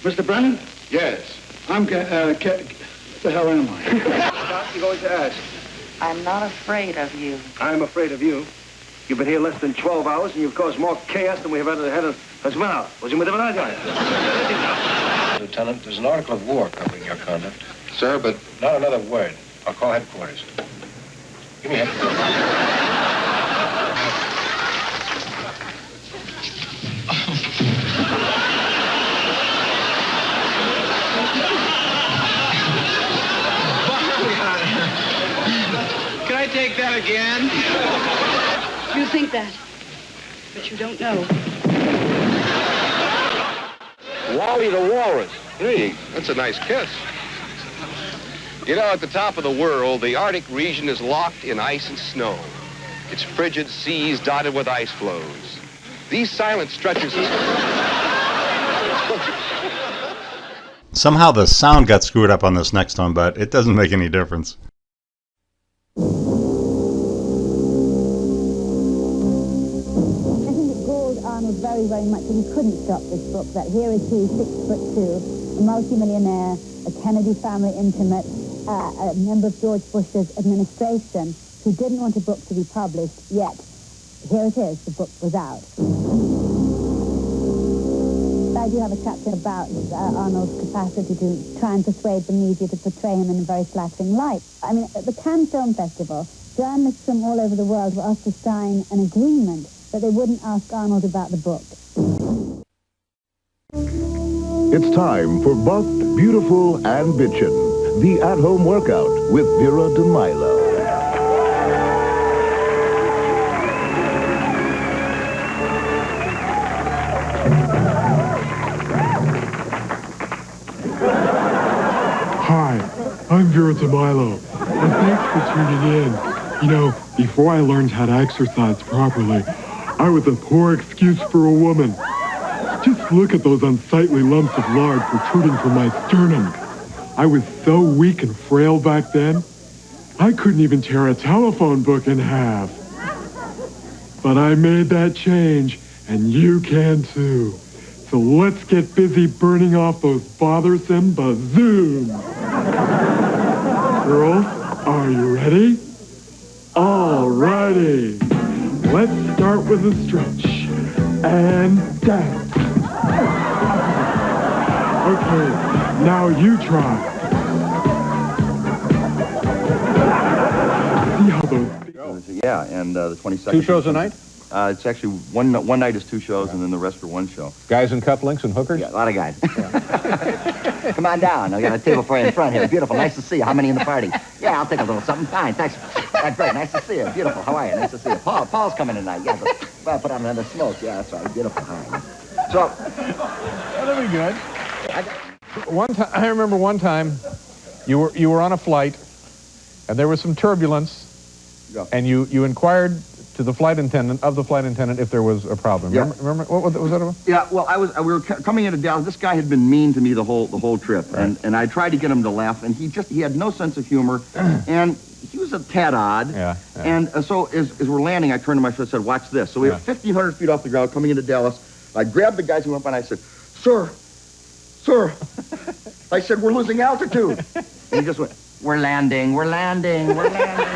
Mr. Brennan? Yes. What the hell am I? What you going to ask? I'm not afraid of you. I'm afraid of you. You've been here less than 12 hours, and you've caused more chaos than we have ever had as well. Was you with Lieutenant, there's an article of war covering your conduct. Sir, but... Not another word. I'll call headquarters. Give me headquarters. Can I take that again? You think that, but you don't know. Wally the Walrus. Hey, that's a nice kiss. You know, at the top of the world, the Arctic region is locked in ice and snow. Its frigid seas dotted with ice floes. These silent stretches of... Somehow the sound got screwed up on this next one, but it doesn't make any difference. Arnold very, very much that he couldn't stop this book, that here is he, 6'2", a multimillionaire, a Kennedy family intimate, a member of George Bush's administration, who didn't want a book to be published, yet here it is, the book was out. I do have a chapter about Arnold's capacity to try and persuade the media to portray him in a very flattering light. I mean, at the Cannes Film Festival, journalists from all over the world were asked to sign an agreement but they wouldn't ask Arnold about the book. It's time for Buffed, Beautiful, and Bitchin', the at-home workout with Vera DeMilo. Hi, I'm Vera DeMilo, and thanks for tuning in. You know, before I learned how to exercise properly, I was a poor excuse for a woman. Just look at those unsightly lumps of lard protruding from my sternum. I was so weak and frail back then, I couldn't even tear a telephone book in half. But I made that change, and you can too. So let's get busy burning off those bothersome bazooms. Girls, are you ready? All righty. Let's start with a stretch. And dance. Okay, now you try. See how those... Yeah, and the 22nd... 2 shows a night? It's actually one night is 2 shows, and then the rest are 1 show. Guys in cufflinks and hookers? Yeah, a lot of guys. Come on down. I got a table for you in front here. Beautiful. Nice to see you. How many in the party? Yeah, I'll take a little something. Fine. Thanks. That's great. Nice to see you. Beautiful. How are you? Nice to see you. Paul's coming tonight. Yeah, well, put on another smoke. Yeah, that's right. Beautiful. Hi. So... That'll be good. I remember one time you were on a flight, and there was some turbulence, yeah. And you inquired to the flight attendant if there was a problem. Yeah. Remember what was that about? Yeah, well, we were coming into Dallas. This guy had been mean to me the whole trip, right. and I tried to get him to laugh, and he had no sense of humor, and he was a tad odd. Yeah. And so as we're landing, I turned to my friend and said, "Watch this." So we were 1,500 feet off the ground coming into Dallas. I grabbed the guys who went by, and I said, "Sir, I said we're losing altitude," and he just went, "We're landing, we're landing, we're landing."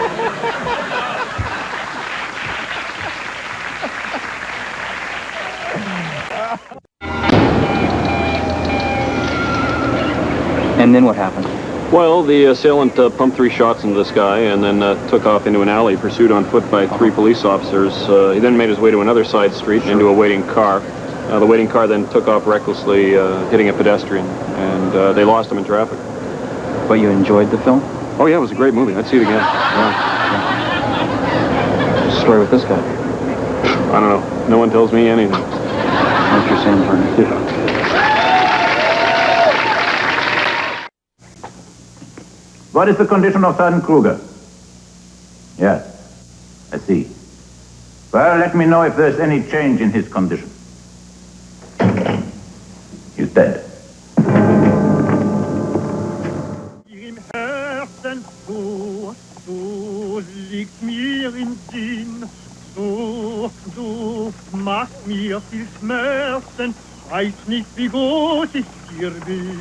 And then what happened? Well, the assailant pumped 3 shots into this guy and then took off into an alley, pursued on foot by 3 police officers. He then made his way to another side street into a waiting car. The waiting car then took off recklessly, hitting a pedestrian, and they lost him in traffic. But you enjoyed the film? Oh, yeah, it was a great movie. I'd see it again. Yeah. What's the story with this guy? I don't know. No one tells me anything. What you're saying, Vernon? Yeah. What is the condition of Sergeant Kruger? Yes, I see. Well, let me know if there's any change in his condition. He's dead. Im Herzen so liegt mir im Sinn, so machst mir viel Schmerzen, weiß nicht, wie groß ich dir bin.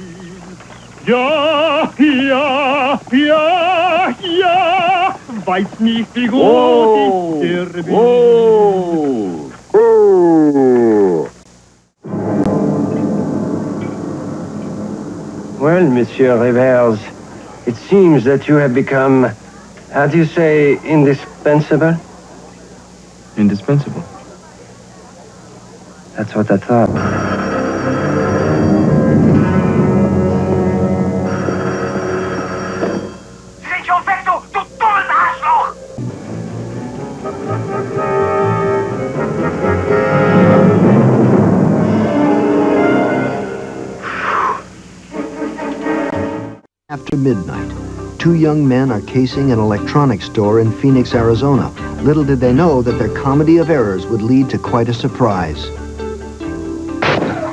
Ja, ja, ja, ja, weiß nicht, wie groß ich dir bin. Well, Monsieur Rivers, it seems that you have become, how do you say, indispensable? Indispensable. That's what I thought. After midnight, two young men are casing an electronics store in Phoenix, Arizona. Little did they know that their comedy of errors would lead to quite a surprise.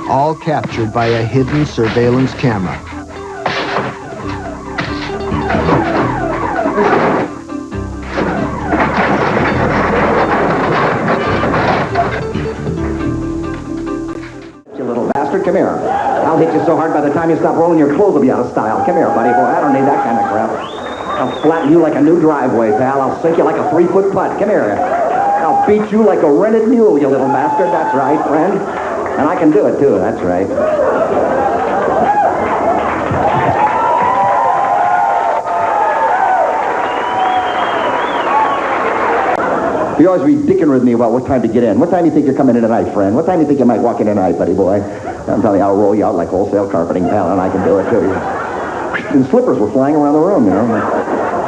All captured by a hidden surveillance camera. You little bastard, come here. I'll hit you so hard by the time you stop rolling your clothes will be out of style. Come here, buddy boy. I don't need that kind of crap. I'll flatten you like a new driveway, pal. I'll sink you like a 3-foot putt. Come here. I'll beat you like a rented mule, you little bastard. That's right, friend. And I can do it, too. That's right. You always be dicking with me about what time to get in. What time do you think you're coming in tonight, friend? What time do you think you might walk in tonight, buddy boy? I'm telling you, I'll roll you out like wholesale carpeting, pal, and I can do it, too. And slippers were flying around the room, you know.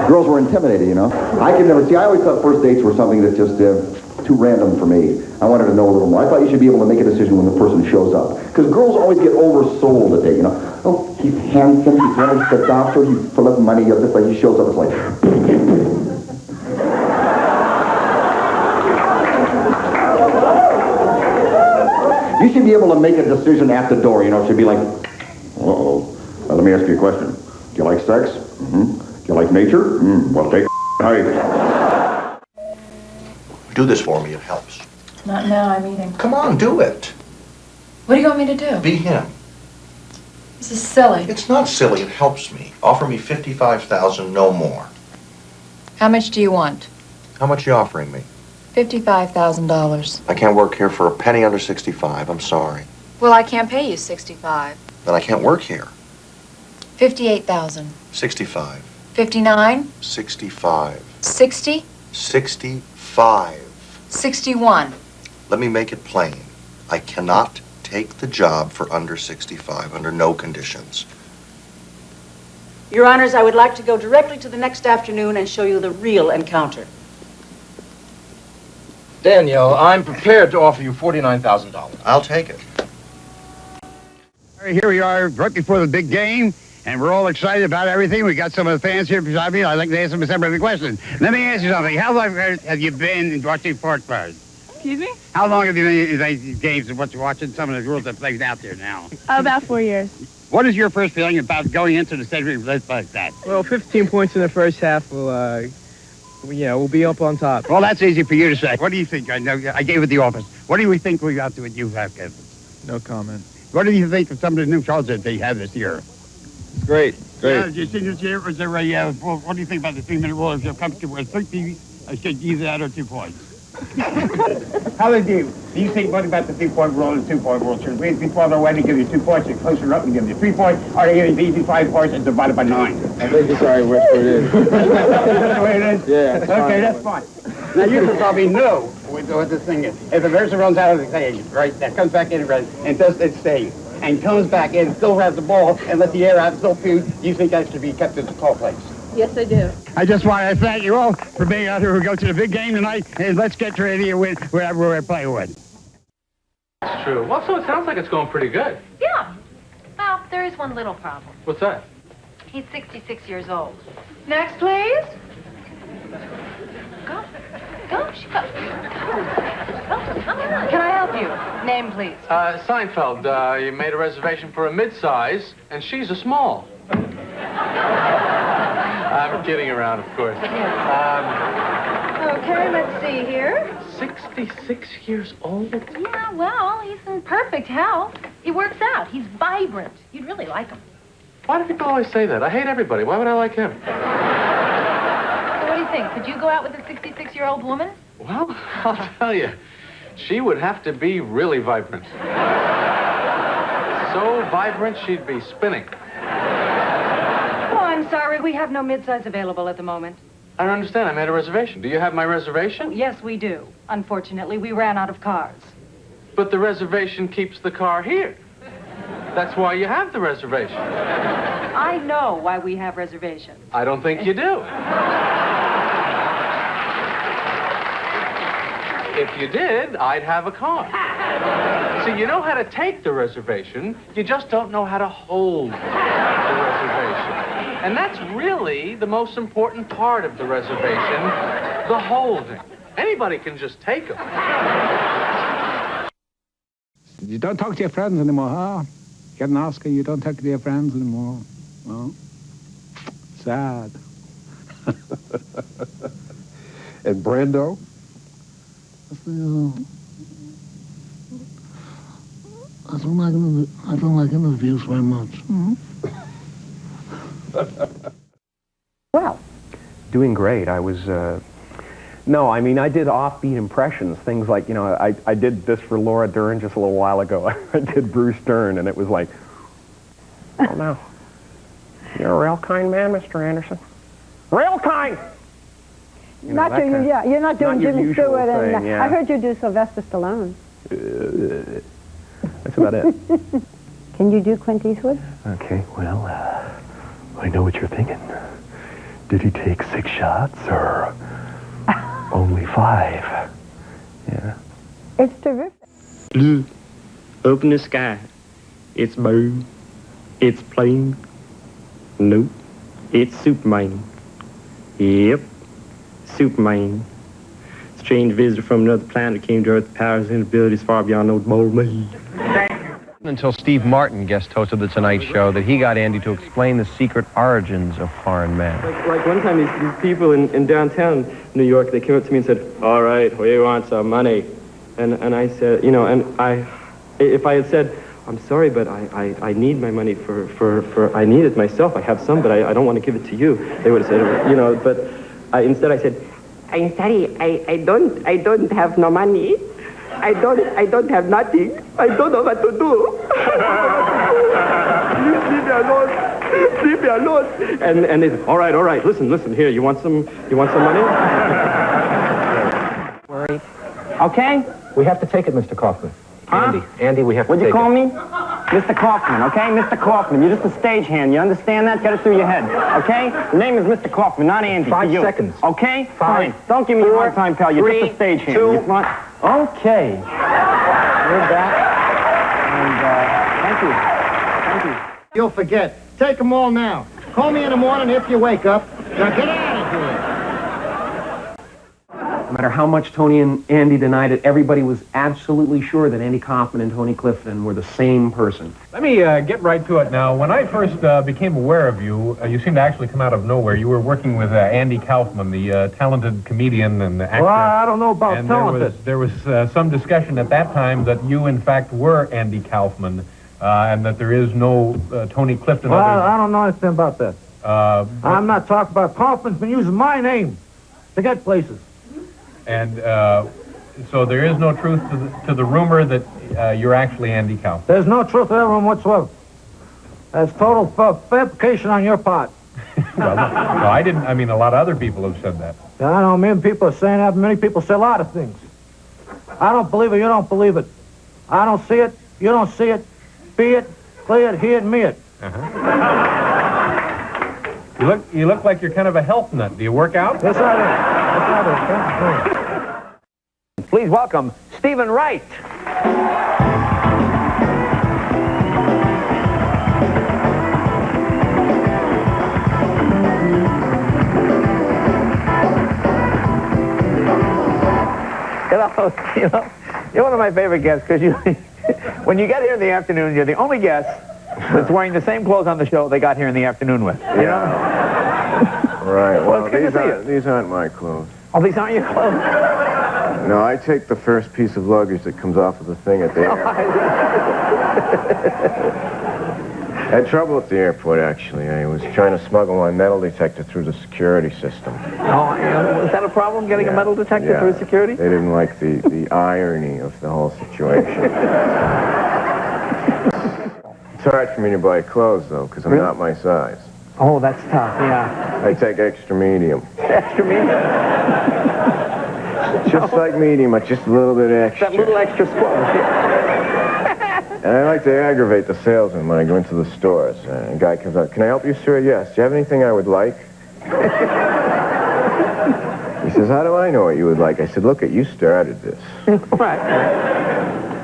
Girls were intimidated, you know. I could never see. I always thought first dates were something that just too random for me. I wanted to know a little more. I thought you should be able to make a decision when the person shows up. Because girls always get oversold at date, you know. Oh, he's handsome, he's one of the doctor, he's full of money, just like he shows up, it's like... You should be able to make a decision at the door, you know. It should be like, uh-oh. Let me ask you a question. Do you like sex? Mm-hmm. Do you like nature? Well, take a hike. Do this for me, it helps. Not now, I'm eating. Come on, do it. What do you want me to do? Be him. This is silly. It's not silly, it helps me. Offer me $55,000, no more. How much do you want? How much are you offering me? $55,000. I can't work here for a penny under 65, I'm sorry. Well, I can't pay you 65. Then I can't work here. 58,000. 65. 59. 65. 60. 65. 61. Let me make it plain. I cannot take the job for under 65, under no conditions. Your Honors, I would like to go directly to the next afternoon and show you the real encounter. Daniel, I'm prepared to offer you $49,000. I'll take it. All right, here we are, right before the big game, and we're all excited about everything. We got some of the fans here beside me. I'd like to ask them some of the questions. Let me ask you something. How long have you been watching sports bars? Excuse me? How long have you been in these games and watching some of the rules that played out there now? About 4 years. What is your first feeling about going into the stadium like that? Well, 15 points in the first half will, we'll be up on top. Well, that's easy for you to say. What do you think? I know I gave it the office. What do we think we got to what you have, Kevin? No comment. What do you think of some of the new shows that they have this year? It's great. Yeah, did you see this year? Was there a, what do you think about the 3-minute rule? If you're comfortable with 3 I should either that or 2 points. How do you think, what about the 3-point rule and the 2-point rule? Should we be farther away to give you 2 points and closer up and give you 3 points, or to give you easy 5 points and divided by 9? I think it's all right where it is. That's the way it is? Yeah. Okay, that's fine. Now, you should probably know what this thing is. If a person runs out of the cage, right, that comes back in and does its thing, and comes back in, still has the ball, and lets the air out, still food, you think that should be kept at the call place? Yes, I do. I just want to thank you all for being out here. We go to the big game tonight, and let's get ready to win wherever we're playing with. That's true. Well, so it sounds like it's going pretty good. Yeah. Well, there is one little problem. What's that? He's 66 years old. Next, please. Go. Go. Go. Come on. Can I help you? Name, please. Seinfeld, you made a reservation for a mid-size, and she's a small. I'm kidding around, of course. Okay, let's see here. 66 years old? Yeah, well, he's in perfect health. He works out. He's vibrant. You'd really like him. Why do people always say that? I hate everybody. Why would I like him? So what do you think? Could you go out with a 66-year-old woman? Well, I'll tell you, she would have to be really vibrant. So vibrant, she'd be spinning. Oh, I'm sorry. We have no midsize available at the moment. I don't understand. I made a reservation. Do you have my reservation? Yes, we do. Unfortunately, we ran out of cars. But the reservation keeps the car here. That's why you have the reservation. I know why we have reservations. I don't think you do. If you did, I'd have a car. See, you know how to take the reservation, you just don't know how to hold the reservation. And that's really the most important part of the reservation, the holding. Anybody can just take them. You don't talk to your friends anymore, huh? Get an Oscar, you don't talk to your friends anymore. Well, sad. And Brando? I don't like interviews very much. Well, doing great. I was, no, I mean, I did offbeat impressions, things like, you know, I did this for Laura Dern just a little while ago. I did Bruce Dern, and it was like, oh, no. You're a real kind man, Mr. Anderson. Real kind! You know, You're not doing Jimmy Stewart, thing, and yeah. I heard you do Sylvester Stallone. That's about it. Can you do Clint Eastwood? Okay, well, I know what you're thinking. Did he take 6 shots or only 5? Yeah. It's terrific. Blue, open the sky. It's blue. It's plain. Nope. It's Superman. Yep. Superman. Strange visitor from another planet came to Earth, powers and abilities far beyond those bold me. Until Steve Martin guest hosted The Tonight Show that he got Andy to explain the secret origins of foreign men. Like one time, these people in downtown New York, they came up to me and said, all right, we want some money. And I said, you know, and if I had said, I'm sorry, but I need my money for I need it myself. I have some, but I don't want to give it to you. They would have said, you know, but instead I said, I'm sorry, I don't have no money. I don't have nothing. I don't know what to do. Leave me alone. Leave me alone. And they said, all right, listen, here, you want some money? Worried. Okay? We have to take it, Mr. Kaufman. Huh? Andy, we have to take it. What'd you call me? Mr. Kaufman, okay? Mr. Kaufman. You're just a stagehand. You understand that? Get it through your head, okay? Your name is Mr. Kaufman, not Andy. 5 seconds. Okay? 5, Fine. Don't give me a hard time, pal. You're 3, just a stagehand. 2. You want... Okay. We're back. And, thank you. You'll forget. Take them all now. Call me in the morning if you wake up. Now get out of here. No matter how much Tony and Andy denied it, everybody was absolutely sure that Andy Kaufman and Tony Clifton were the same person. Let me get right to it now. When I first became aware of you, you seemed to actually come out of nowhere. You were working with Andy Kaufman, the talented comedian and actor. Well, I don't know about and talented. There was some discussion at that time that you, in fact, were Andy Kaufman, and that there is no Tony Clifton. Well, I don't know anything about that. I'm not talking about Kaufman's been using my name to get places. And so there is no truth to the rumor that you're actually Andy Kaufman. There's no truth to that room whatsoever. That's total fabrication on your part. Well, no, I didn't. I mean, a lot of other people have said that. Yeah, I know many people are saying that. Many people say a lot of things. I don't believe it. You don't believe it. I don't see it. You don't see it. Be it, clear it, hear it, me it. You look like you're kind of a health nut. Do you work out? Yes, I do. Yes, I do. Please welcome Stephen Wright. You know, you're one of my favorite guests because you, when you get here in the afternoon, you're the only guest that's wearing the same clothes on the show they got here in the afternoon with. You know? Right. Well, Well, it's good to see you. these aren't my clothes. Oh, these aren't your clothes? No, I take the first piece of luggage that comes off of the thing at the airport. I had trouble at the airport, actually. I was trying to smuggle my metal detector through the security system. Oh, was that a problem, getting a metal detector through security? They didn't like the irony of the whole situation. It's hard for me to buy clothes, though, because I'm not my size. Oh, that's tough, yeah. I take extra medium. Extra medium? Just like medium, but just a little bit extra. That little extra squat. And I like to aggravate the salesman when I go into the stores. A guy comes up, "Can I help you, sir?" "Yes." "Do you have anything I would like?" He says, "How do I know what you would like?" I said, "Look, you started this." Right.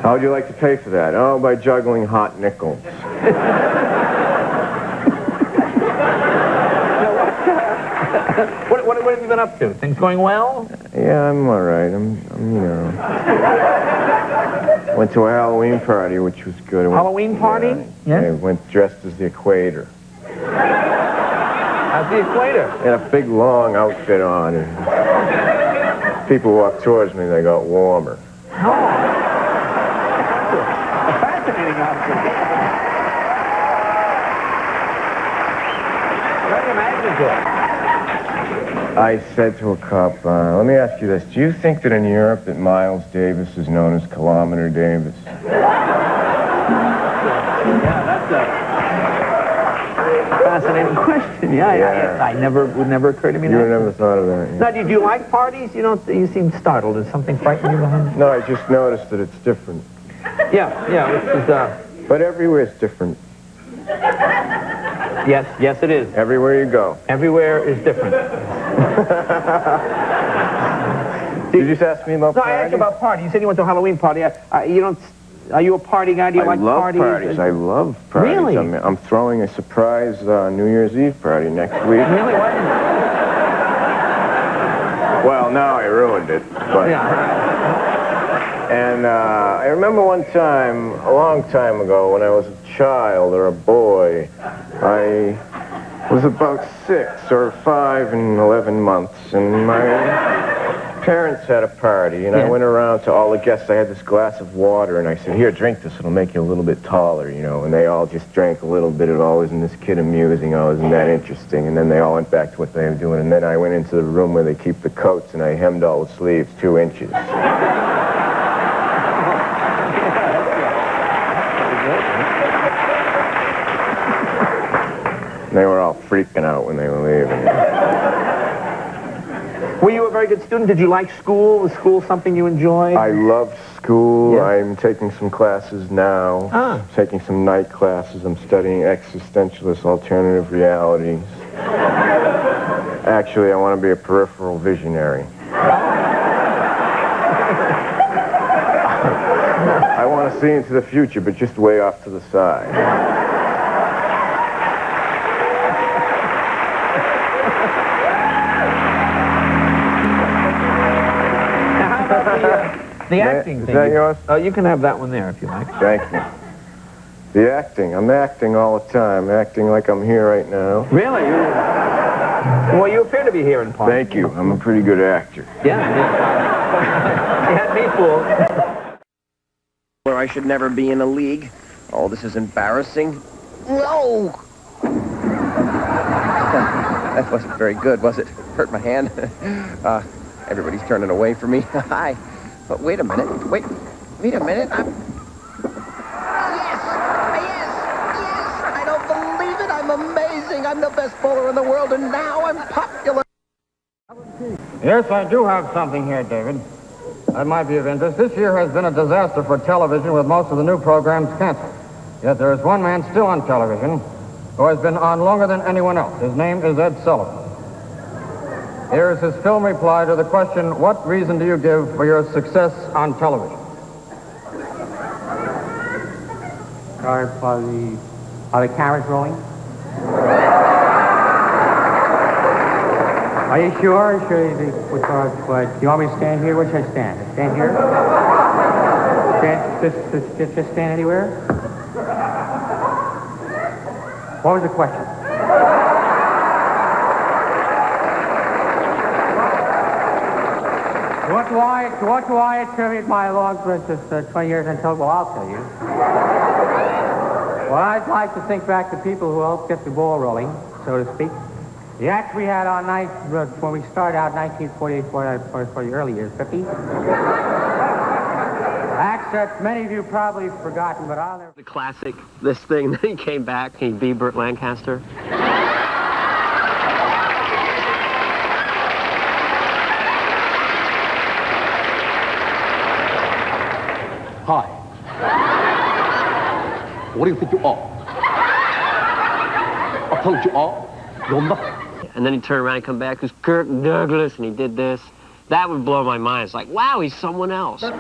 "How would you like to pay for that?" "Oh, by juggling hot nickels." What have you been up to? Things going well? Yeah, I'm all right. I'm went to a Halloween party, which was good. Halloween party? Yeah. I went dressed as the Equator. As the Equator? I had a big, long outfit on, and people walked towards me, they got warmer. Oh. A fascinating outfit. Very imaginative. I said to a cop, let me ask you this. Do you think that in Europe that Miles Davis is known as Kilometer Davis? Yeah, that's a fascinating question. Yeah. Would never occur to me. You never thought of that. Yeah. Now, do you like parties? You seem startled. Is something frightening you behind? No, I just noticed that it's different. Yeah. But everywhere is different. Yes, it is. Everywhere you go. Everywhere is different. Did you just ask me about parties? No, I asked you about parties. You said you went to a Halloween party. Are you a party guy? Do you like parties? I love parties. Really? I'm throwing a surprise New Year's Eve party next week. Really? What? Well, now I ruined it. But... Yeah. And I remember one time, a long time ago, when I was a child or a boy, I was about 6 or 5 and 11 months, and my parents had a party, and I went around to all the guests. I had this glass of water, and I said, "Here, drink this. It'll make you a little bit taller," and they all just drank a little bit. Oh, isn't this kid amusing? Oh, isn't that interesting? And then they all went back to what they were doing, and then I went into the room where they keep the coats, and I hemmed all the sleeves 2 inches. They were all freaking out when they were leaving. Were you a very good student? Did you like school? Was school something you enjoyed? I loved school. Yeah. I'm taking some classes now. Taking some night classes. I'm studying existentialist alternative realities. Actually, I want to be a peripheral visionary. I want to see into the future, but just way off to the side. The acting thing. Is that yours? You can have that one there if you like. Thank you. The acting. I'm acting all the time. Acting like I'm here right now. Really? Well, you appear to be here in part. Thank you. I'm a pretty good actor. Yeah. You had me fooled. Where I should never be in a league. Oh, this is embarrassing. No! That wasn't very good, was it? Hurt my hand. Everybody's turning away from me. Hi. But wait a minute. Wait a minute. Yes! I don't believe it. I'm amazing. I'm the best bowler in the world, and now I'm popular. Yes, I do have something here, David. That might be of interest. This year has been a disaster for television, with most of the new programs canceled. Yet there is one man still on television who has been on longer than anyone else. His name is Ed Sullivan. Here is his film reply to the question, what reason do you give for your success on television? Are the cameras rolling? Are you sure? Do you want me to stand here? Where should I stand? Stand here? Just stand anywhere? What was the question? What do I attribute my long Princess 20 years until? Well, I'll tell you. Well, I'd like to think back to people who helped get the ball rolling, so to speak. The acts we had on night when we started out 1948 for the early years, 50. Acts that many of you probably have forgotten, but I'll never... The classic, this thing, then he came back, he'd be Burt Lancaster. Hi. What do you think you are? I told you all, you're nothing. And then he'd turn around and come back, who's Kirk Douglas, and he did this. That would blow my mind. It's like, wow, he's someone else. Yeah,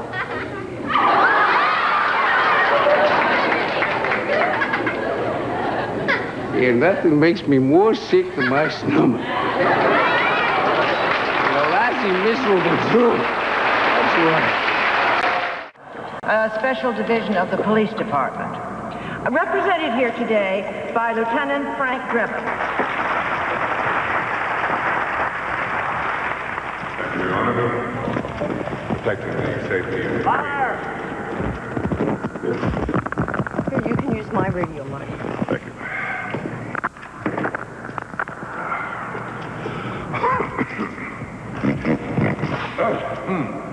nothing makes me more sick than my stomach. That's a miserable truth. That's right. A special division of the police department. Represented here today by Lieutenant Frank Drebin. Your Honor, protecting the safety of the Fire! Here, you can use my radio mic. Thank you.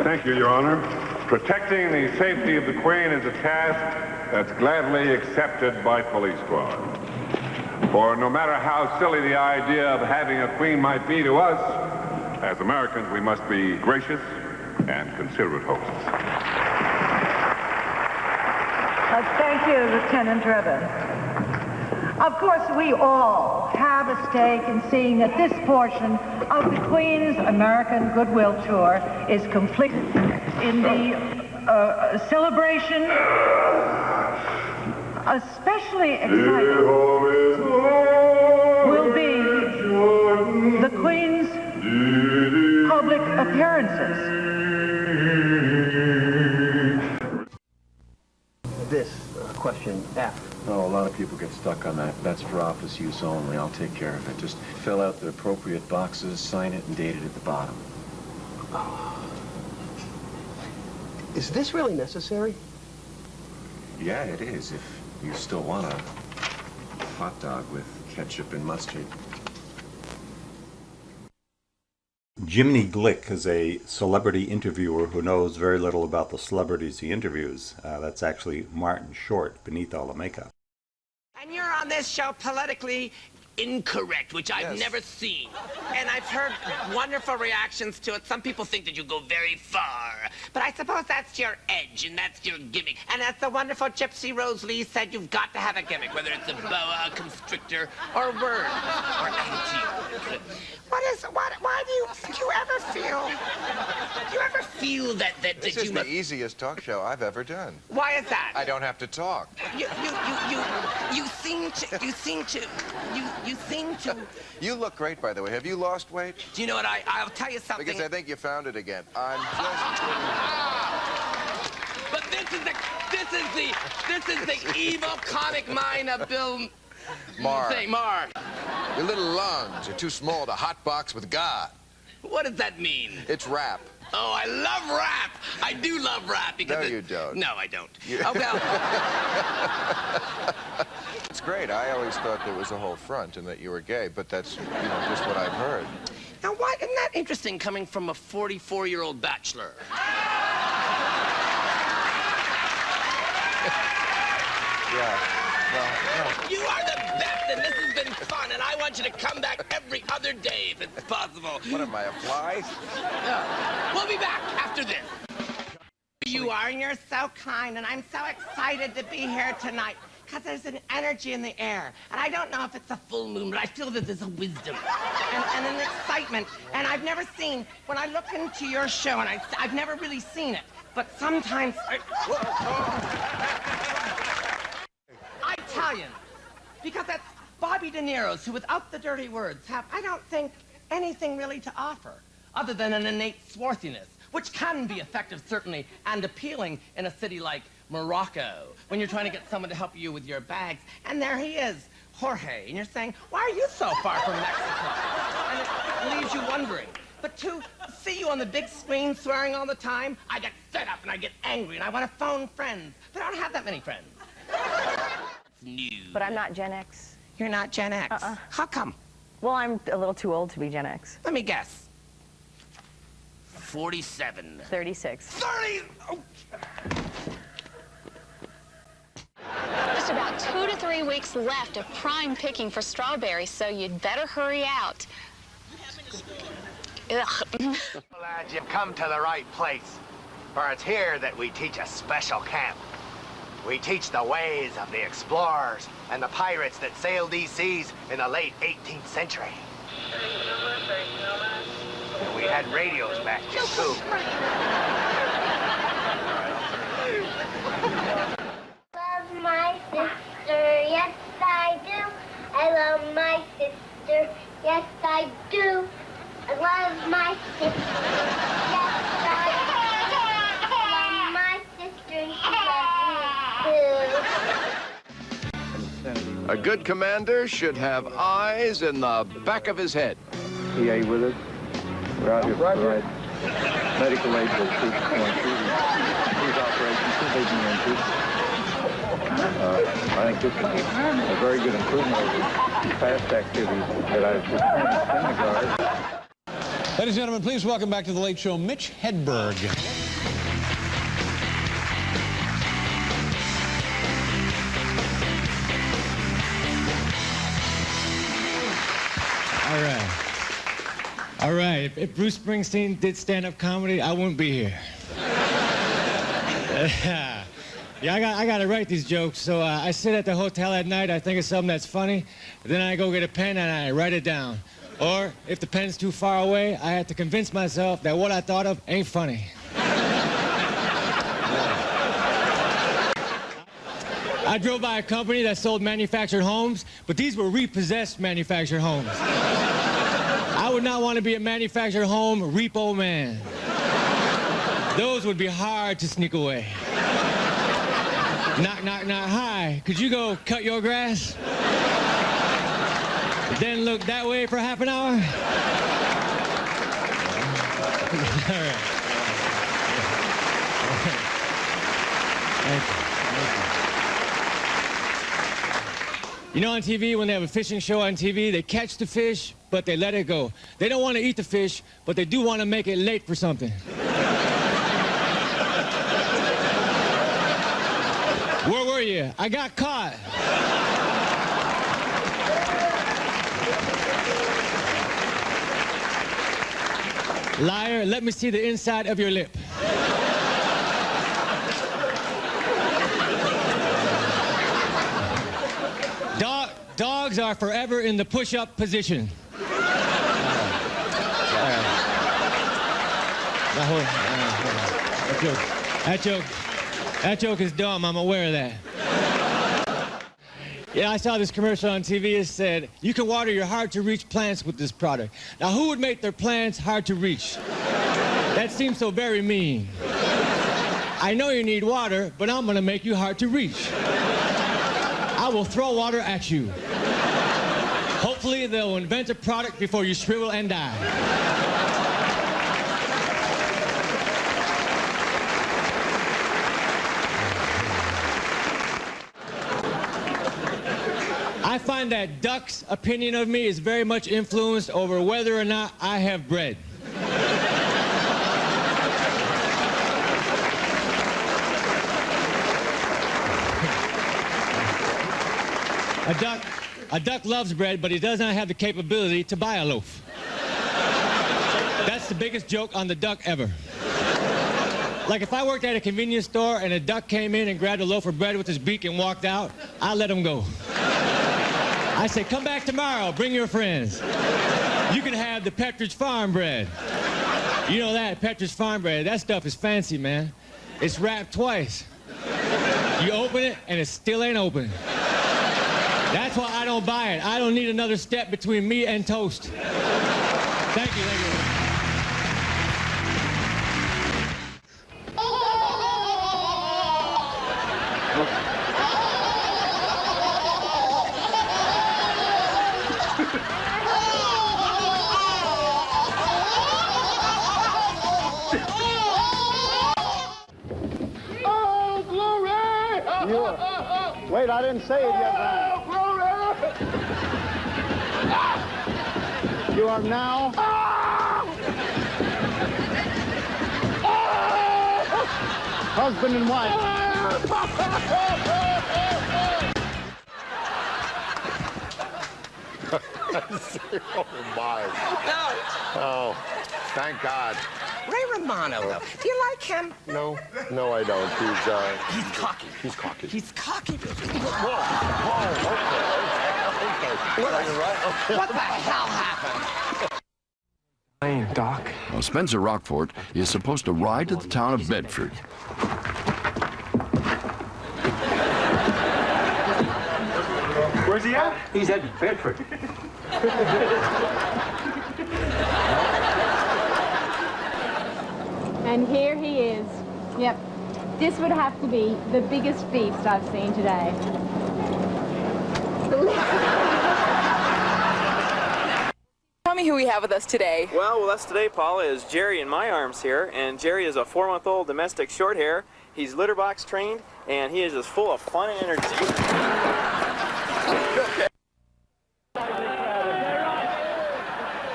Thank you, Your Honor. Protecting the safety of the Queen is a task that's gladly accepted by police squad. For no matter how silly the idea of having a queen might be to us, as Americans, we must be gracious and considerate hosts. Thank you, Lieutenant Drebin. Of course, we all have a stake in seeing that this portion of the Queen's American Goodwill Tour is complete. In the celebration, especially exciting will be the Queen's public appearances. This question F. Oh, a lot of people get stuck on that. That's for office use only. I'll take care of it. Just fill out the appropriate boxes, sign it, and date it at the bottom. Is this really necessary? Yeah, it is, if you still want a hot dog with ketchup and mustard. Jiminy Glick is a celebrity interviewer who knows very little about the celebrities he interviews. That's actually Martin Short, beneath all the makeup. And you're on this show politically incorrect, which I've never seen. And I've heard wonderful reactions to it. Some people think that you go very far. But I suppose that's your edge, and that's your gimmick. And as the wonderful Gypsy Rose Lee said, you've got to have a gimmick, whether it's a boa, a constrictor, or words, or attitude. Why do you ever feel that This is the easiest talk show I've ever done. Why is that? I don't have to talk. You seem to. You look great, by the way. Have you lost weight? Do you know what? I'll tell you something. Because I think you found it again. I'm just. But this is the evil comic mind of Bill Maher. Your little lungs are too small to hotbox with God. What does that mean? It's rap. Oh, I love rap. I do love rap because No, you don't. No, I don't. Oh, well. It's great. I always thought there was a whole front and that you were gay, but that's, just what I've heard. Now, why isn't that interesting coming from a 44-year-old bachelor? Yeah. Well, you are the best, and this has been fun, and I want you to come back every other day if it's possible. What am I, a fly? We'll be back after this. You are, and you're so kind, and I'm so excited to be here tonight because there's an energy in the air, and I don't know if it's a full moon, but I feel that there's a wisdom and an excitement, and I've never seen, when I look into your show, and I've never really seen it, but sometimes Italian, because that's Bobby De Niro's, who without the dirty words have, I don't think, anything really to offer, other than an innate swarthiness, which can be effective, certainly, and appealing in a city like Morocco, when you're trying to get someone to help you with your bags. And there he is, Jorge, and you're saying, why are you so far from Mexico? And it leaves you wondering. But to see you on the big screen swearing all the time, I get fed up and I get angry and I want to phone friends. But I don't have that many friends. But I'm not Gen X. You're not Gen X? How come? Well, I'm a little too old to be Gen X. Let me guess. 47. 36. 30! Oh. Just about 2 to 3 weeks left of prime picking for strawberries, so you'd better hurry out. Ugh. Lads, you've come to the right place, for it's here that we teach a special camp. We teach the ways of the explorers and the pirates that sailed these seas in the late 18th century. We had radios back then, too. Love my sister, yes I do. I love my sister, yes I do. I love my sister, yes I do. I love my sister, she loves me too. A good commander should have eyes in the back of his head. PA with us. We're out here to provide medical aid to troops going through these operations that they've been into. I think this is a very good improvement over past activities that I've experienced in the Guard. Ladies and gentlemen, please welcome back to The Late Show, Mitch Hedberg. All right. All right. If Bruce Springsteen did stand-up comedy, I wouldn't be here. Yeah, I got to write these jokes. So I sit at the hotel at night, I think of something that's funny, then I go get a pen and I write it down. Or if the pen's too far away, I have to convince myself that what I thought of ain't funny. I drove by a company that sold manufactured homes, but these were repossessed manufactured homes. I would not want to be a manufactured home repo man. Those would be hard to sneak away. Knock, knock, knock. Hi, could you go cut your grass? Then look that way for half an hour? All right. Thank you. You know, on TV, when they have a fishing show on TV, they catch the fish, but they let it go. They don't want to eat the fish, but they do want to make it late for something. Where were you? I got caught. Liar, let me see the inside of your lip. Dogs are forever in the push-up position. That joke is dumb. I'm aware of that. Yeah, I saw this commercial on TV. It said, you can water your hard-to-reach plants with this product. Now, who would make their plants hard to reach? That seems so very mean. I know you need water, but I'm going to make you hard to reach. I will throw water at you. Hopefully, they'll invent a product before you shrivel and die. I find that ducks' opinion of me is very much influenced over whether or not I have bread. A duck loves bread, but he does not have the capability to buy a loaf. That's the biggest joke on the duck ever. Like if I worked at a convenience store and a duck came in and grabbed a loaf of bread with his beak and walked out, I'd let him go. I say, come back tomorrow, bring your friends. You can have the Pepperidge Farm bread. You know that, Pepperidge Farm bread, that stuff is fancy, man. It's wrapped twice. You open it and it still ain't open. That's why I don't buy it. I don't need another step between me and toast. Thank you, thank you. Wait, I didn't say it yet, man. You are now husband and wife. Oh, my. Oh, thank God. Ray Romano, though. Do you like him? No, I don't. He's cocky. He's cocky. He's cocky. Whoa, okay. What the hell happened? Doc. Well, Spencer Rockford is supposed to ride to the town of Bedford. Where's he at? He's at Bedford. And here he is. Yep. This would have to be the biggest beast I've seen today. Tell me who we have with us today. Well, with us today, Paula, is Jerry in my arms here, and Jerry is a 4-month-old domestic short hair. He's litter box trained, and he is just full of fun and energy.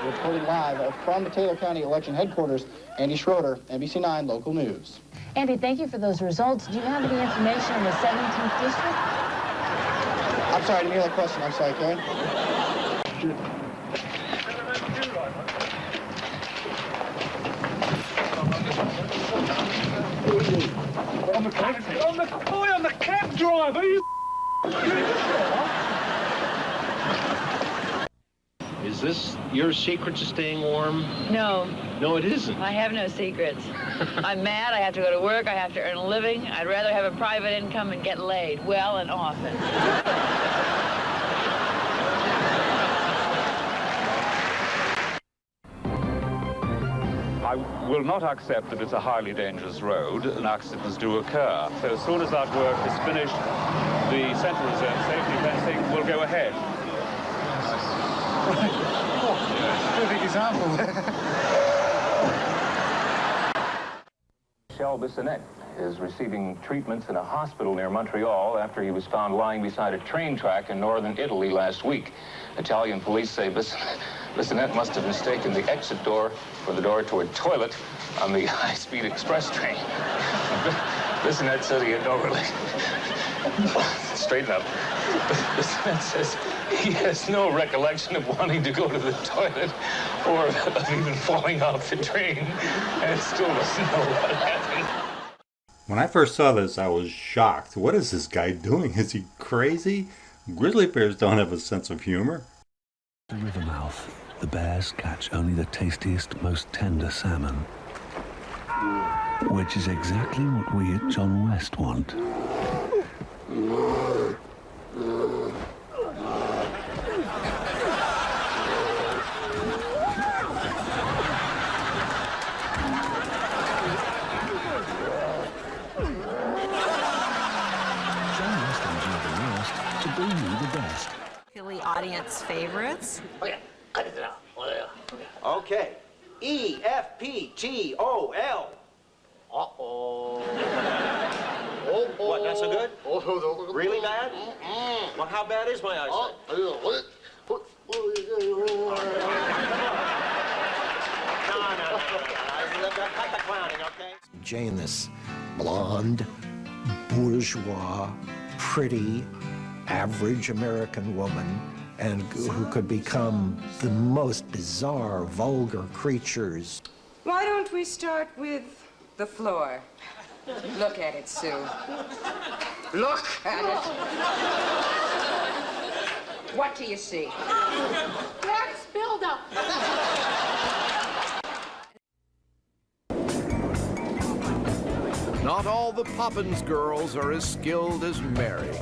Reporting live from the Taylor County Election Headquarters, Andy Schroeder, NBC9 Local News. Andy, thank you for those results. Do you have any information in the 17th district? I'm sorry, I didn't hear that question. I'm sorry, Karen. On the cab driver, you... Is this your secret to staying warm? No. No, it isn't. I have no secrets. I'm mad, I have to go to work, I have to earn a living. I'd rather have a private income and get laid, well and often. I will not accept that it's a highly dangerous road and accidents do occur. So as soon as that work is finished, the Central Reserve safety fencing will go ahead. Perfect example. Michel Bissonnette is receiving treatments in a hospital near Montreal after he was found lying beside a train track in northern Italy last week. Italian police say Bissonnette must have mistaken the exit door for the door to a toilet on the high-speed express train. Bissonnette says he had no relation. Straighten up. Bissonnette says he has no recollection of wanting to go to the toilet or of even falling off the train, and still doesn't know what happened. When I first saw this, I was shocked. What is this guy doing? Is he crazy? Grizzly bears don't have a sense of humor. The river mouth, the bears catch only the tastiest, most tender salmon. Which is exactly what we at John West want. Philly audience favorites. Okay. E-F-P-G-O-L. Uh-oh. What, not so good? Really bad? Well, how bad is my eyesight? No. Cut the clowning, okay? Jane, this blonde, bourgeois, pretty, average American woman, and who could become the most bizarre, vulgar creatures. Why don't we start with the floor? Look at it, Sue. Look at it. What do you see? Wax buildup. Not all the Poppins girls are as skilled as Mary.